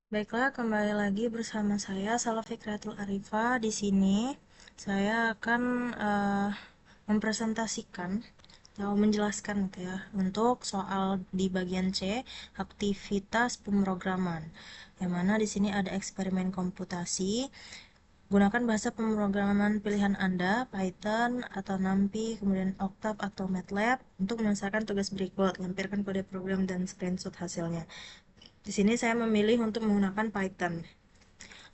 Baiklah, kembali lagi bersama saya Salwa Fikratul Arifa. Di sini saya akan mempresentasikan atau menjelaskan gitu ya untuk soal di bagian C, aktivitas pemrograman. Yang mana di sini ada eksperimen komputasi. Gunakan bahasa pemrograman pilihan Anda, Python atau NumPy, kemudian Octave atau MATLAB untuk menyelesaikan tugas berikut. Lampirkan kode program dan screenshot hasilnya. Di sini saya memilih untuk menggunakan Python.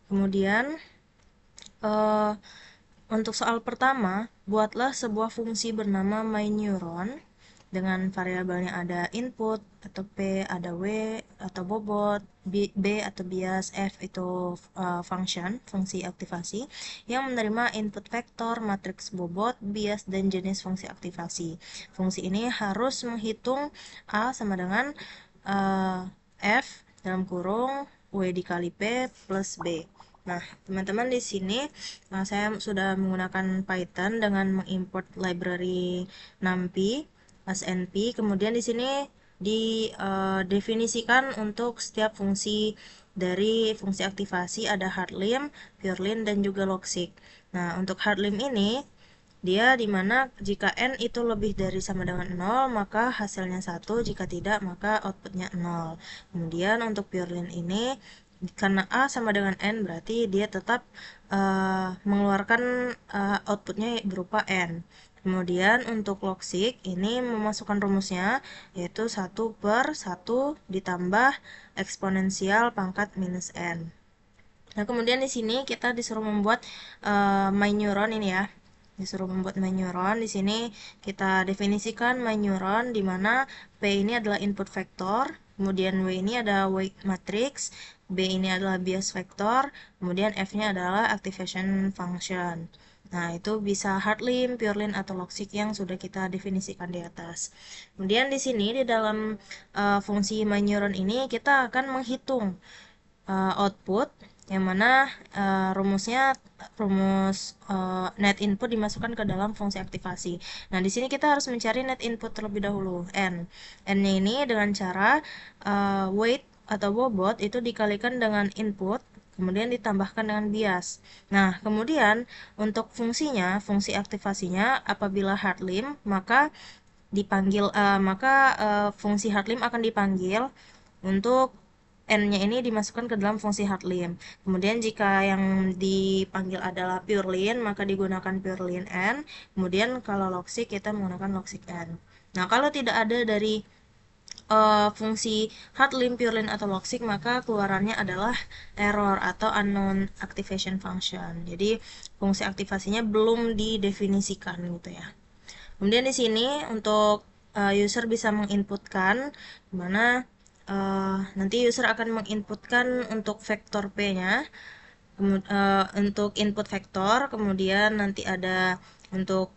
Kemudian eh, untuk soal pertama, buatlah sebuah fungsi bernama myNeuron dengan variabelnya ada input atau P, ada W atau bobot, B atau bias, F itu function, fungsi aktivasi yang menerima input vektor, matriks bobot, bias, dan jenis fungsi aktivasi. Fungsi ini harus menghitung A sama dengan F dalam kurung W dikali P plus B. Nah, teman-teman di sini saya sudah menggunakan Python dengan mengimport library NumPy, SNP. Kemudian di sini didefinisikan untuk setiap fungsi dari fungsi aktivasi ada hardlim, purelim, dan juga logseq. Nah, untuk hardlim ini dia dimana jika n itu lebih dari sama dengan 0, maka hasilnya 1, jika tidak maka outputnya 0. Kemudian untuk purelim ini karena A sama dengan N berarti dia tetap mengeluarkan outputnya berupa N. Kemudian untuk logseq ini memasukkan rumusnya yaitu 1/1 ditambah eksponensial pangkat minus N. Nah, kemudian di sini kita disuruh membuat myNeuron ini ya. Disuruh membuat myNeuron. Di sini kita definisikan myNeuron di mana P ini adalah input vektor, kemudian W ini ada weight matrix, B ini adalah bias vektor, kemudian F-nya adalah activation function. Nah, itu bisa hardlim, purelim, atau logseq yang sudah kita definisikan di atas. Kemudian di sini di dalam fungsi myNeuron ini kita akan menghitung output yang mana rumusnya rumus net input dimasukkan ke dalam fungsi aktivasi. Nah, di sini kita harus mencari net input terlebih dahulu, n. N-nya ini dengan cara weight atau bobot itu dikalikan dengan input, kemudian ditambahkan dengan bias. Nah, kemudian untuk fungsinya, fungsi aktivasinya apabila hardlim, maka fungsi hardlim akan dipanggil untuk n-nya ini dimasukkan ke dalam fungsi hardlim. Kemudian jika yang dipanggil adalah purelim, maka digunakan purelim n. Kemudian kalau logseq kita menggunakan logseq n. Nah, kalau tidak ada dari fungsi hardlim, purelim, atau logseq, maka keluarannya adalah error atau unknown activation function. Jadi fungsi aktivasinya belum didefinisikan gitu ya. Kemudian di sini untuk user bisa menginputkan dimana nanti user akan menginputkan untuk vektor P-nya untuk input vektor, kemudian nanti ada untuk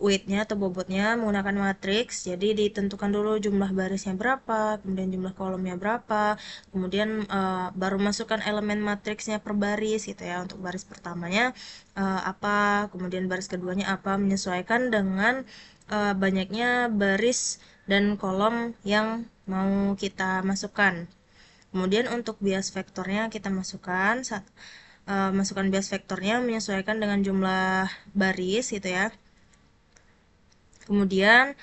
weight-nya atau bobotnya menggunakan matriks, jadi ditentukan dulu jumlah barisnya berapa, kemudian jumlah kolomnya berapa, kemudian baru masukkan elemen matriksnya per baris gitu ya. Untuk baris pertamanya apa, kemudian baris keduanya apa, menyesuaikan dengan banyaknya baris dan kolom yang mau kita masukkan. Kemudian untuk bias vektornya kita masukkan bias vektornya menyesuaikan dengan jumlah baris gitu ya. Kemudian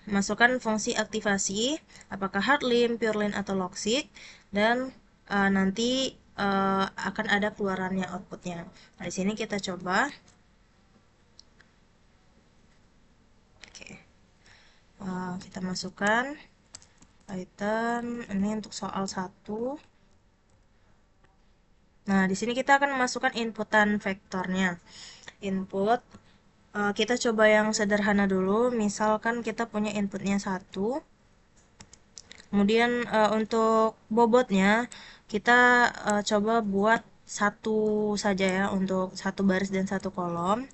masukkan fungsi aktivasi apakah hardlim, purelim, atau logseq, dan nanti akan ada keluarannya outputnya. Nah, di sini kita coba. Oke. Kita masukkan Python ini untuk soal 1. Nah, di sini kita akan memasukkan inputan vektornya. Input kita coba yang sederhana dulu. Misalkan kita punya inputnya 1. Kemudian untuk bobotnya kita coba buat 1 saja ya, untuk 1 baris dan 1 kolom.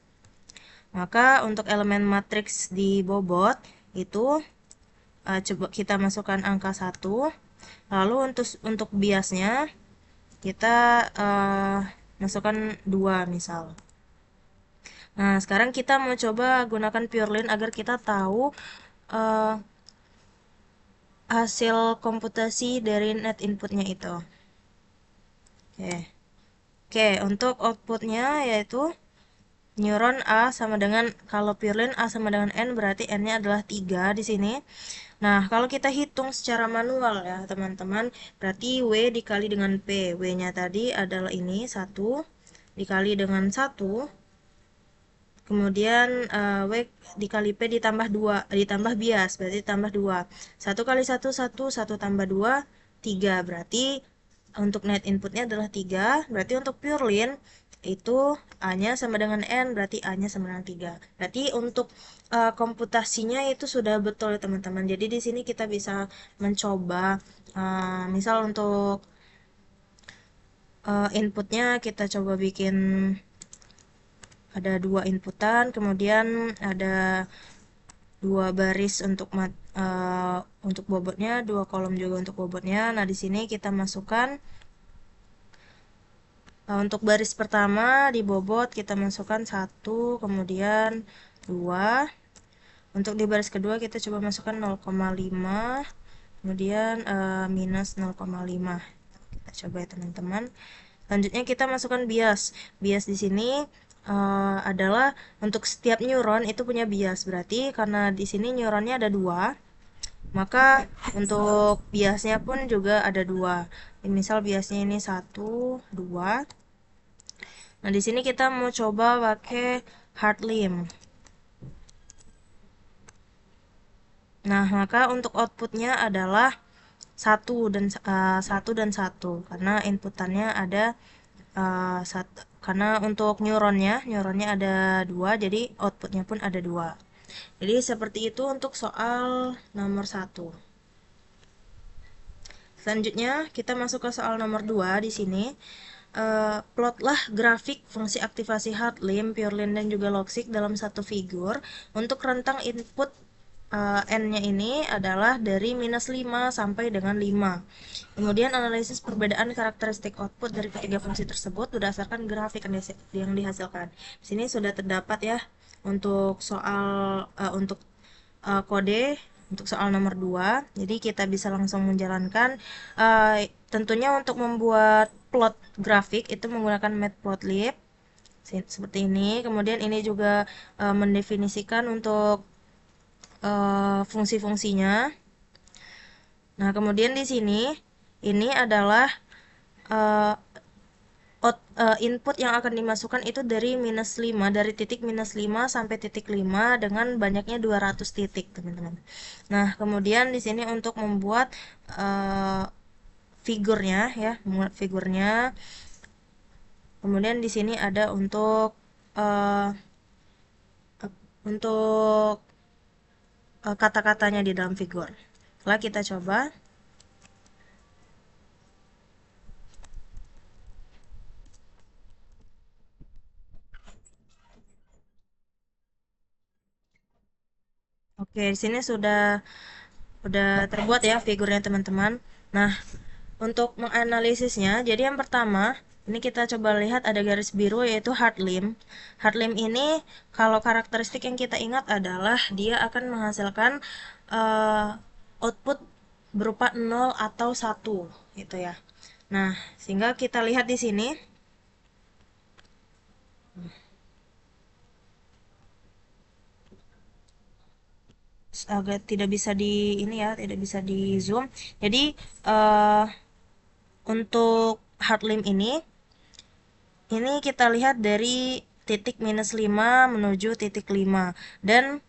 Maka untuk elemen matriks di bobot itu coba kita masukkan angka 1. Lalu untuk biasnya kita masukkan 2 misal. Nah, sekarang kita mau coba gunakan purelim agar kita tahu hasil komputasi dari net inputnya itu. Oke. Oke, untuk outputnya yaitu neuron A sama dengan, kalau purlin A sama dengan N berarti N-nya adalah 3 di sini. Nah, kalau kita hitung secara manual ya teman-teman, berarti W dikali dengan P. W-nya tadi adalah ini 1 dikali dengan 1. Kemudian W dikali P ditambah 2, ditambah bias, berarti tambah 2. 1 kali 1, 1, 1 tambah 2, 3. Berarti untuk net inputnya adalah 3. Berarti untuk purlin itu A-nya sama dengan N, berarti A-nya sama dengan 3. Berarti untuk komputasinya itu sudah betul ya teman-teman. Jadi di sini kita bisa mencoba, misal untuk inputnya kita coba bikin ada 2 inputan, kemudian ada 2 baris untuk bobotnya, 2 kolom juga untuk bobotnya. Nah, di sini kita masukkan untuk baris pertama di bobot kita masukkan 1, kemudian 2. Untuk di baris kedua kita coba masukkan 0,5, kemudian minus 0,5. Kita coba ya teman-teman. Selanjutnya kita masukkan bias. Bias di sini adalah untuk setiap neuron itu punya bias. Berarti karena di sini neuronnya ada 2, maka untuk biasnya pun juga ada 2. Misal biasnya ini 1, 2. Nah, di sini kita mau coba pakai hard limb. Nah, maka untuk outputnya adalah 1 dan 1 karena inputannya ada karena untuk neuronnya ada 2, jadi outputnya pun ada 2. Jadi seperti itu untuk soal nomor 1. Selanjutnya kita masuk ke soal nomor 2 di sini. Plotlah grafik fungsi aktivasi hard limb, purlin dan juga logic dalam satu figur untuk rentang input N-nya ini adalah dari -5 sampai dengan 5. Kemudian analisis perbedaan karakteristik output dari ketiga fungsi tersebut berdasarkan grafik yang dihasilkan. Di sini sudah terdapat ya untuk soal untuk kode untuk soal nomor 2. Jadi kita bisa langsung menjalankan. Tentunya untuk membuat plot grafik itu menggunakan matplotlib seperti ini. Kemudian ini juga mendefinisikan untuk fungsi-fungsinya. Nah, kemudian di sini ini adalah input yang akan dimasukkan itu dari -5, dari titik -5 sampai titik 5 dengan banyaknya 200 titik, teman-teman. Nah, kemudian di sini untuk membuat figurnya ya, membuat figurnya. Kemudian di sini ada untuk kata-katanya di dalam figur. Setelah kita coba. Oke, di sini sudah terbuat ya figurnya teman-teman. Nah, untuk menganalisisnya, jadi yang pertama, ini kita coba lihat ada garis biru yaitu hard limb. Hard limb ini kalau karakteristik yang kita ingat adalah dia akan menghasilkan output berupa 0 atau 1 gitu ya. Nah, sehingga kita lihat di sini agak tidak bisa di ini ya, tidak bisa di zoom. Jadi untuk hard limb ini kita lihat dari titik -5 menuju titik 5. Dan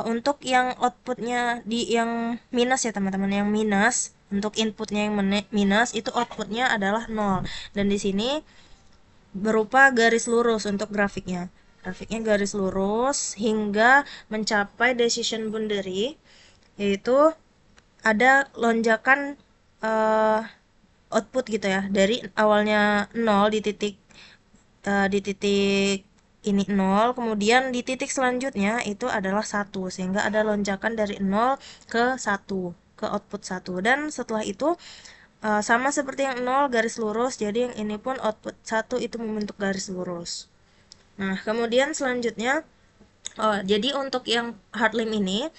untuk yang outputnya yang minus ya teman-teman, yang minus, untuk inputnya yang minus itu outputnya adalah 0. Dan di sini berupa garis lurus untuk grafiknya. Grafiknya garis lurus hingga mencapai decision boundary, yaitu ada lonjakan output gitu ya, dari awalnya 0 di titik ini 0, kemudian di titik selanjutnya itu adalah 1, sehingga ada lonjakan dari 0 ke 1, ke output 1. Dan setelah itu sama seperti yang 0 garis lurus, jadi yang ini pun output 1 itu membentuk garis lurus. Nah, kemudian selanjutnya jadi untuk yang hard limb ini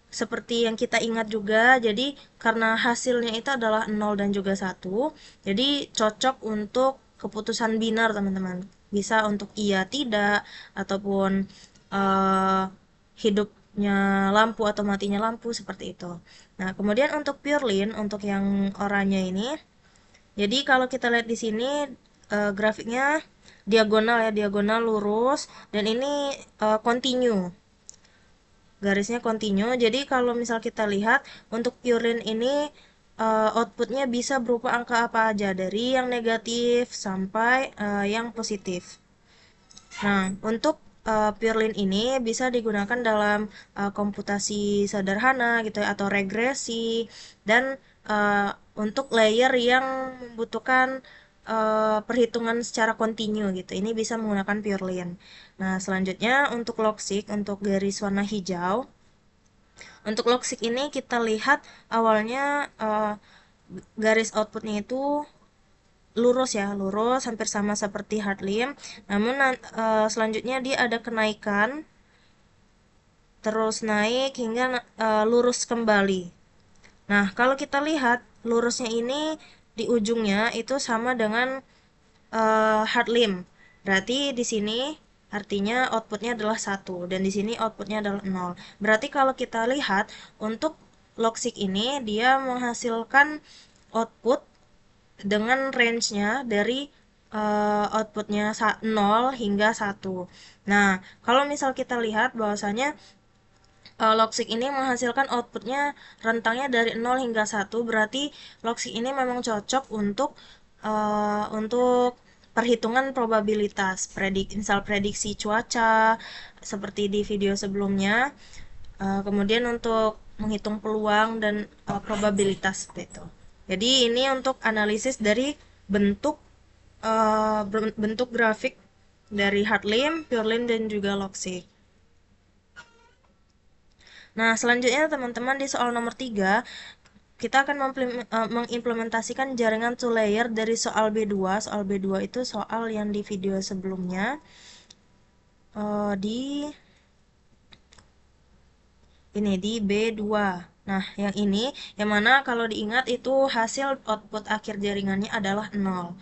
seperti yang kita ingat juga, jadi karena hasilnya itu adalah 0 dan juga 1, jadi cocok untuk keputusan binar teman-teman. Bisa untuk iya tidak, ataupun eh, hidupnya lampu atau matinya lampu, seperti itu. Nah, kemudian untuk purlin, untuk yang oranye ini, jadi kalau kita lihat di sini grafiknya diagonal ya, diagonal lurus, dan ini continue, garisnya continue. Jadi kalau misal kita lihat untuk purlin ini outputnya bisa berupa angka apa aja, dari yang negatif sampai yang positif. Nah, untuk purlin ini bisa digunakan dalam komputasi sederhana gitu ya, atau regresi, dan uh, untuk layer yang membutuhkan perhitungan secara kontinu gitu. Ini bisa menggunakan purlin. Nah, selanjutnya untuk logic, untuk garis warna hijau. Untuk logic ini kita lihat awalnya garis outputnya itu lurus ya, lurus hampir sama seperti hardlim. Namun selanjutnya dia ada kenaikan, terus naik hingga lurus kembali. Nah, kalau kita lihat lurusnya ini di ujungnya itu sama dengan hardlim. Berarti di sini artinya outputnya adalah 1 dan di sini outputnya adalah 0. Berarti kalau kita lihat untuk logic ini dia menghasilkan output dengan range-nya dari outputnya 0 hingga 1. Nah, kalau misal kita lihat bahwasanya logic ini menghasilkan outputnya rentangnya dari 0 hingga 1, berarti logic ini memang cocok untuk perhitungan probabilitas, misal prediksi cuaca seperti di video sebelumnya. Kemudian untuk menghitung peluang dan probabilitas seperti itu. Jadi ini untuk analisis dari bentuk bentuk grafik dari hardlim, purlin, dan juga logic. Nah, selanjutnya teman-teman di soal nomor 3, kita akan mengimplementasikan jaringan two layer dari soal B2. Soal B2 itu soal yang di video sebelumnya. Di ini di B2. Nah, yang ini, yang mana kalau diingat itu hasil output akhir jaringannya adalah 0.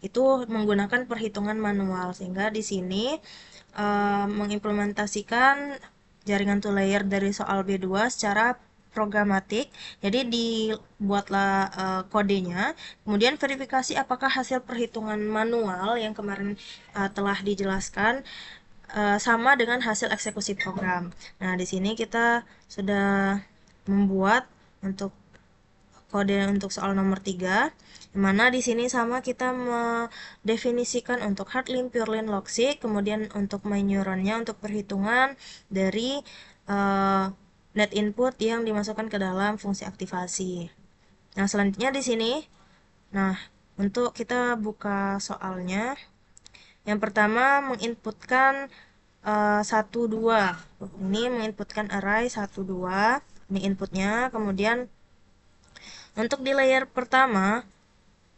Itu menggunakan perhitungan manual, sehingga di sini mengimplementasikan jaringan two layer dari soal B2 secara programatik. Jadi dibuatlah kodenya, kemudian verifikasi apakah hasil perhitungan manual yang kemarin telah dijelaskan sama dengan hasil eksekusi program. Nah, di sini kita sudah membuat untuk kode untuk soal nomor 3, dimana di sini sama kita mendefinisikan untuk hardlim, purlin, logic, kemudian untuk main neuronnya untuk perhitungan dari net input yang dimasukkan ke dalam fungsi aktivasi. Nah, selanjutnya di sini, nah, untuk kita buka soalnya, yang pertama menginputkan 1, 2. Ini menginputkan array 1, 2. Ini inputnya. Kemudian untuk di layer pertama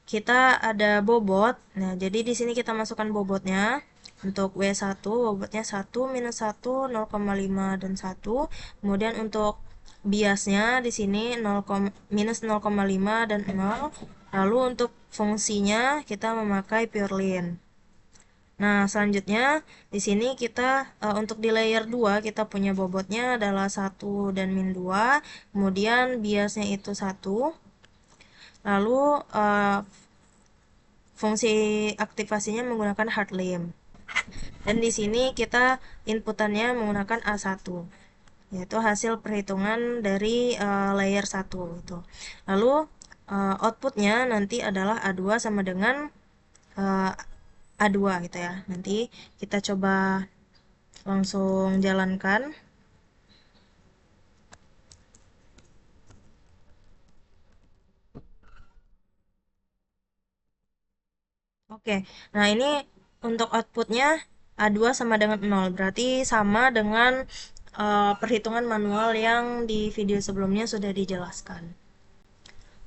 kita ada bobot. Nah, jadi di sini kita masukkan bobotnya. Untuk W1 bobotnya 1, minus 1, 0,5 dan 1. Kemudian untuk biasnya di sini 0, minus 0,5 dan 0. Lalu untuk fungsinya kita memakai purlin. Nah, selanjutnya di sini kita untuk di layer 2 kita punya bobotnya adalah 1 dan min 2. Kemudian biasnya itu 1. Lalu fungsi aktivasinya menggunakan hardlim. Dan di sini kita inputannya menggunakan A1, yaitu hasil perhitungan dari layer 1 itu. Lalu outputnya nanti adalah A2 sama dengan A2 gitu ya. Nanti kita coba langsung jalankan. Oke, nah ini untuk outputnya A2 sama dengan 0, berarti sama dengan perhitungan manual yang di video sebelumnya sudah dijelaskan.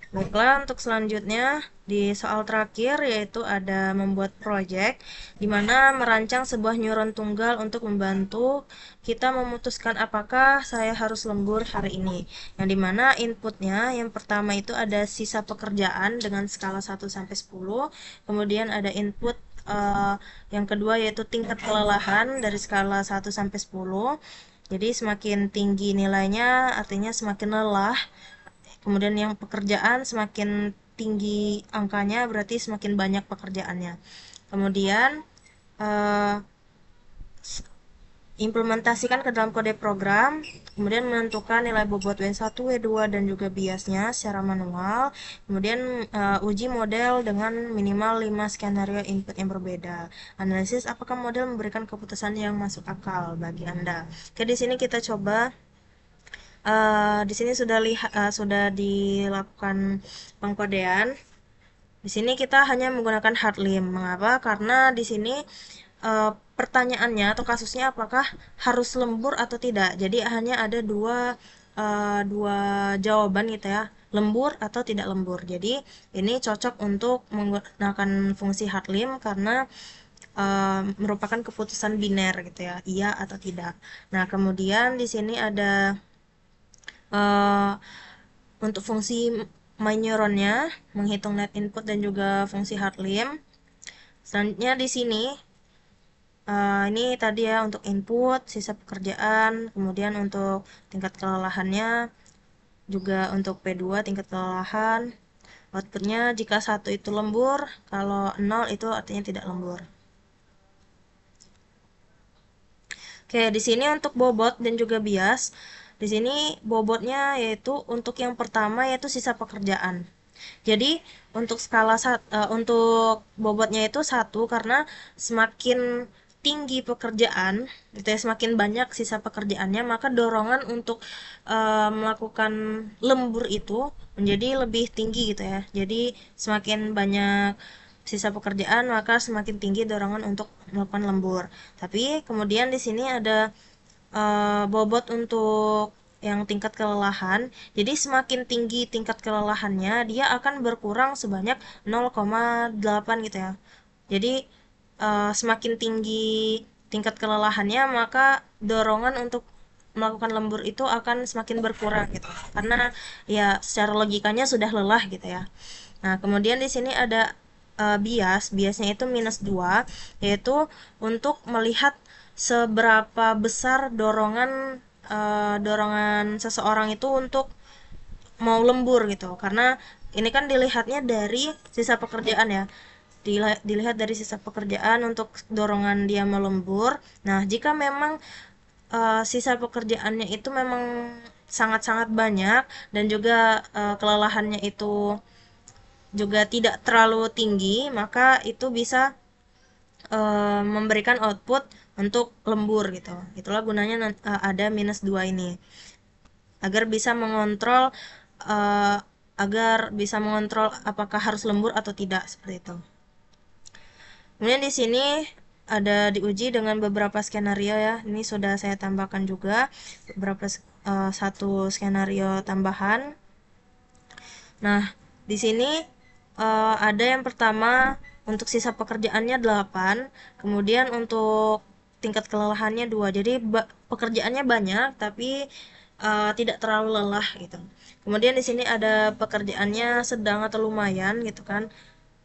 Baiklah, untuk selanjutnya di soal terakhir yaitu ada membuat project di mana merancang sebuah neuron tunggal untuk membantu kita memutuskan apakah saya harus lembur hari ini. Yang dimana inputnya yang pertama itu ada sisa pekerjaan dengan skala 1 sampai 10, kemudian ada input yang kedua yaitu tingkat kelelahan dari skala 1 sampai 10. Jadi semakin tinggi nilainya artinya semakin lelah. Kemudian yang pekerjaan semakin tinggi angkanya berarti semakin banyak pekerjaannya. Kemudian eh, implementasikan ke dalam kode program, kemudian menentukan nilai bobot W1, W2 dan juga biasnya secara manual. Kemudian uji model dengan minimal 5 skenario input yang berbeda. Analisis apakah model memberikan keputusan yang masuk akal bagi Anda. Oke, di sini kita coba. Di sini sudah dilakukan pengkodean. Di sini kita hanya menggunakan hardlim. Mengapa? Karena di sini pertanyaannya atau kasusnya apakah harus lembur atau tidak. Jadi hanya ada dua jawaban gitu ya, lembur atau tidak lembur. Jadi ini cocok untuk menggunakan fungsi hardlim karena merupakan keputusan biner gitu ya, iya atau tidak. Nah kemudian di sini ada untuk fungsi myneuronnya menghitung net input dan juga fungsi hardlim. Selanjutnya di sini ini tadi ya untuk input, sisa pekerjaan, kemudian untuk tingkat kelelahannya, juga untuk P2 tingkat kelelahan. Outputnya jika 1 itu lembur, kalau 0 itu artinya tidak lembur. Oke, di sini untuk bobot dan juga bias. Di sini bobotnya yaitu untuk yang pertama yaitu sisa pekerjaan. Jadi untuk untuk bobotnya itu 1 karena semakin tinggi pekerjaan, gitu ya, semakin banyak sisa pekerjaannya, maka dorongan untuk melakukan lembur itu menjadi lebih tinggi gitu ya. Jadi semakin banyak sisa pekerjaan maka semakin tinggi dorongan untuk melakukan lembur. Tapi kemudian di sini ada bobot untuk yang tingkat kelelahan. Jadi semakin tinggi tingkat kelelahannya, dia akan berkurang sebanyak 0,8 gitu ya. Jadi semakin tinggi tingkat kelelahannya, maka dorongan untuk melakukan lembur itu akan semakin berkurang gitu. Karena ya secara logikanya sudah lelah gitu ya. Nah, kemudian di sini ada biasnya itu -2, yaitu untuk melihat seberapa besar dorongan seseorang itu untuk mau lembur gitu. Karena ini kan dilihatnya dari sisa pekerjaan ya. Dilihat dari sisa pekerjaan untuk dorongan dia melembur. Nah, jika memang sisa pekerjaannya itu memang sangat-sangat banyak dan juga kelelahannya itu juga tidak terlalu tinggi, maka itu bisa memberikan output untuk lembur gitu. Itulah gunanya ada -2 ini. Agar bisa mengontrol apakah harus lembur atau tidak seperti itu. Kemudian di sini ada diuji dengan beberapa skenario ya. Ini sudah saya tambahkan juga beberapa satu skenario tambahan. Nah, di sini ada yang pertama untuk sisa pekerjaannya 8, kemudian untuk tingkat kelelahannya 2. Jadi pekerjaannya banyak tapi tidak terlalu lelah gitu. Kemudian di sini ada pekerjaannya sedang atau lumayan gitu kan.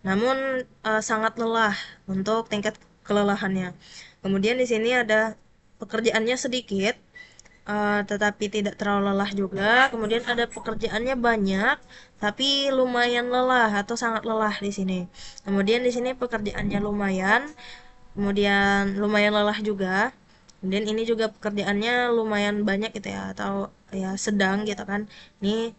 Namun sangat lelah untuk tingkat kelelahannya. Kemudian di sini ada pekerjaannya sedikit tetapi tidak terlalu lelah juga. Kemudian ada pekerjaannya banyak tapi lumayan lelah atau sangat lelah di sini. Kemudian di sini pekerjaannya lumayan, kemudian lumayan lelah juga. Kemudian ini juga pekerjaannya lumayan banyak gitu ya atau ya sedang gitu kan. Ini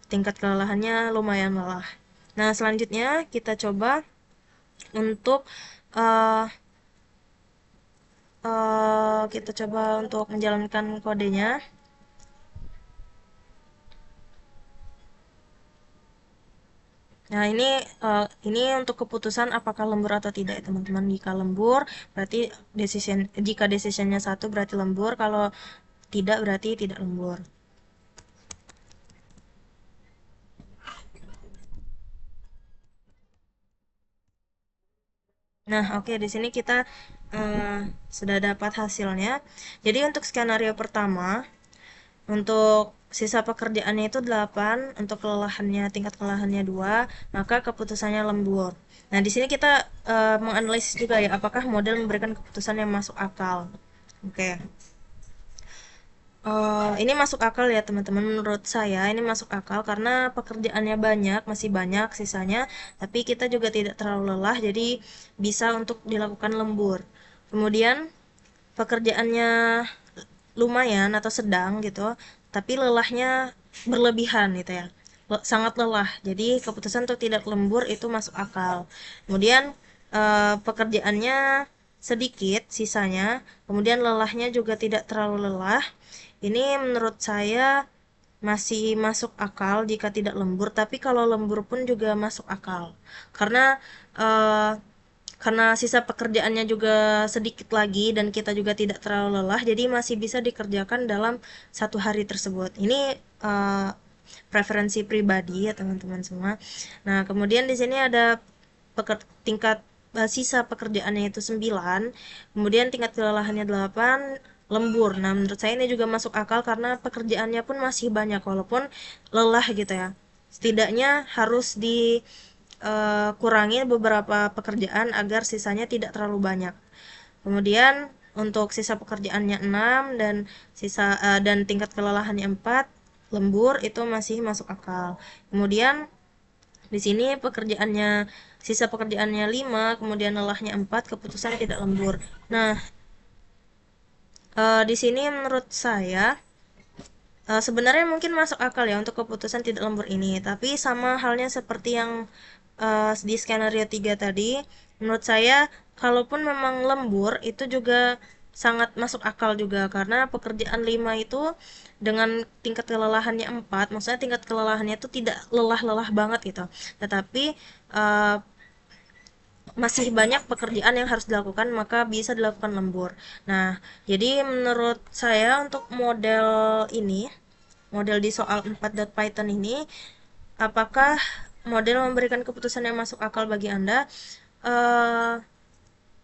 tingkat kelelahannya lumayan lelah. Nah, selanjutnya kita coba untuk uh, menjalankan kodenya. Nah, ini untuk keputusan apakah lembur atau tidak ya, teman-teman. Jika lembur, berarti jika decisionnya 1 berarti lembur, kalau tidak berarti tidak lembur. Nah, oke, di sini kita sudah dapat hasilnya. Jadi untuk skenario pertama, untuk sisa pekerjaannya itu 8, untuk kelelahannya tingkat kelelahannya 2, maka keputusannya lembur. Nah, di sini kita menganalisis juga ya apakah model memberikan keputusan yang masuk akal. Oke. Ini masuk akal ya teman-teman, menurut saya ini masuk akal karena pekerjaannya banyak, masih banyak sisanya, tapi kita juga tidak terlalu lelah, jadi bisa untuk dilakukan lembur. Kemudian pekerjaannya lumayan atau sedang gitu, tapi lelahnya berlebihan gitu ya, sangat lelah. Jadi keputusan untuk tidak lembur itu masuk akal. Kemudian pekerjaannya sedikit sisanya, kemudian lelahnya juga tidak terlalu lelah. Ini menurut saya masih masuk akal jika tidak lembur, tapi kalau lembur pun juga masuk akal. Karena eh, karena sisa pekerjaannya juga sedikit lagi dan kita juga tidak terlalu lelah, jadi masih bisa dikerjakan dalam satu hari tersebut. Ini uh, preferensi pribadi ya teman-teman semua. Nah, kemudian di sini ada tingkat sisa pekerjaannya itu 9, kemudian tingkat kelelahannya 8, lembur. Nah, menurut saya ini juga masuk akal karena pekerjaannya pun masih banyak walaupun lelah gitu ya. Setidaknya harus kurangi beberapa pekerjaan agar sisanya tidak terlalu banyak. Kemudian untuk sisa pekerjaannya 6 dan dan tingkat kelelahannya 4, lembur itu masih masuk akal. Kemudian di sini sisa pekerjaannya 5, kemudian lelahnya 4, keputusan tidak lembur. Nah, di sini menurut saya sebenarnya mungkin masuk akal ya untuk keputusan tidak lembur ini, tapi sama halnya seperti yang di skenario 3 tadi, menurut saya kalaupun memang lembur itu juga sangat masuk akal juga karena pekerjaan 5 itu dengan tingkat kelelahannya 4, maksudnya tingkat kelelahannya itu tidak lelah-lelah banget gitu. Tetapi uh, masih banyak pekerjaan yang harus dilakukan, maka bisa dilakukan lembur. Nah, jadi menurut saya untuk model di soal 4.python ini, apakah model memberikan keputusan yang masuk akal bagi Anda? Uh,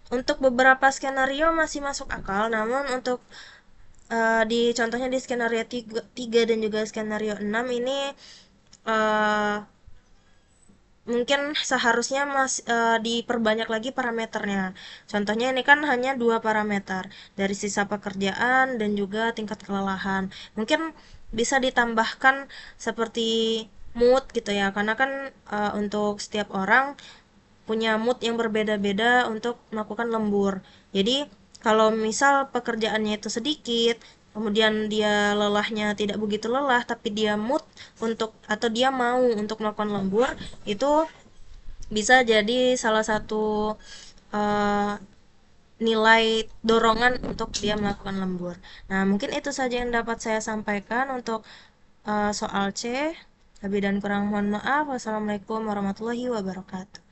untuk beberapa skenario masih masuk akal, namun untuk di contohnya di skenario 3 dan juga skenario 6 ini uh, mungkin seharusnya diperbanyak lagi parameternya. Contohnya ini kan hanya 2 parameter dari sisa pekerjaan dan juga tingkat kelelahan. Mungkin bisa ditambahkan seperti mood gitu ya, karena kan untuk setiap orang punya mood yang berbeda-beda untuk melakukan lembur. Jadi kalau misal pekerjaannya itu sedikit, kemudian dia lelahnya tidak begitu lelah, tapi dia mood atau dia mau untuk melakukan lembur, itu bisa jadi salah satu uh, nilai dorongan untuk dia melakukan lembur. Nah, mungkin itu saja yang dapat saya sampaikan untuk soal C. Lebih dan kurang mohon maaf. Wassalamualaikum warahmatullahi wabarakatuh.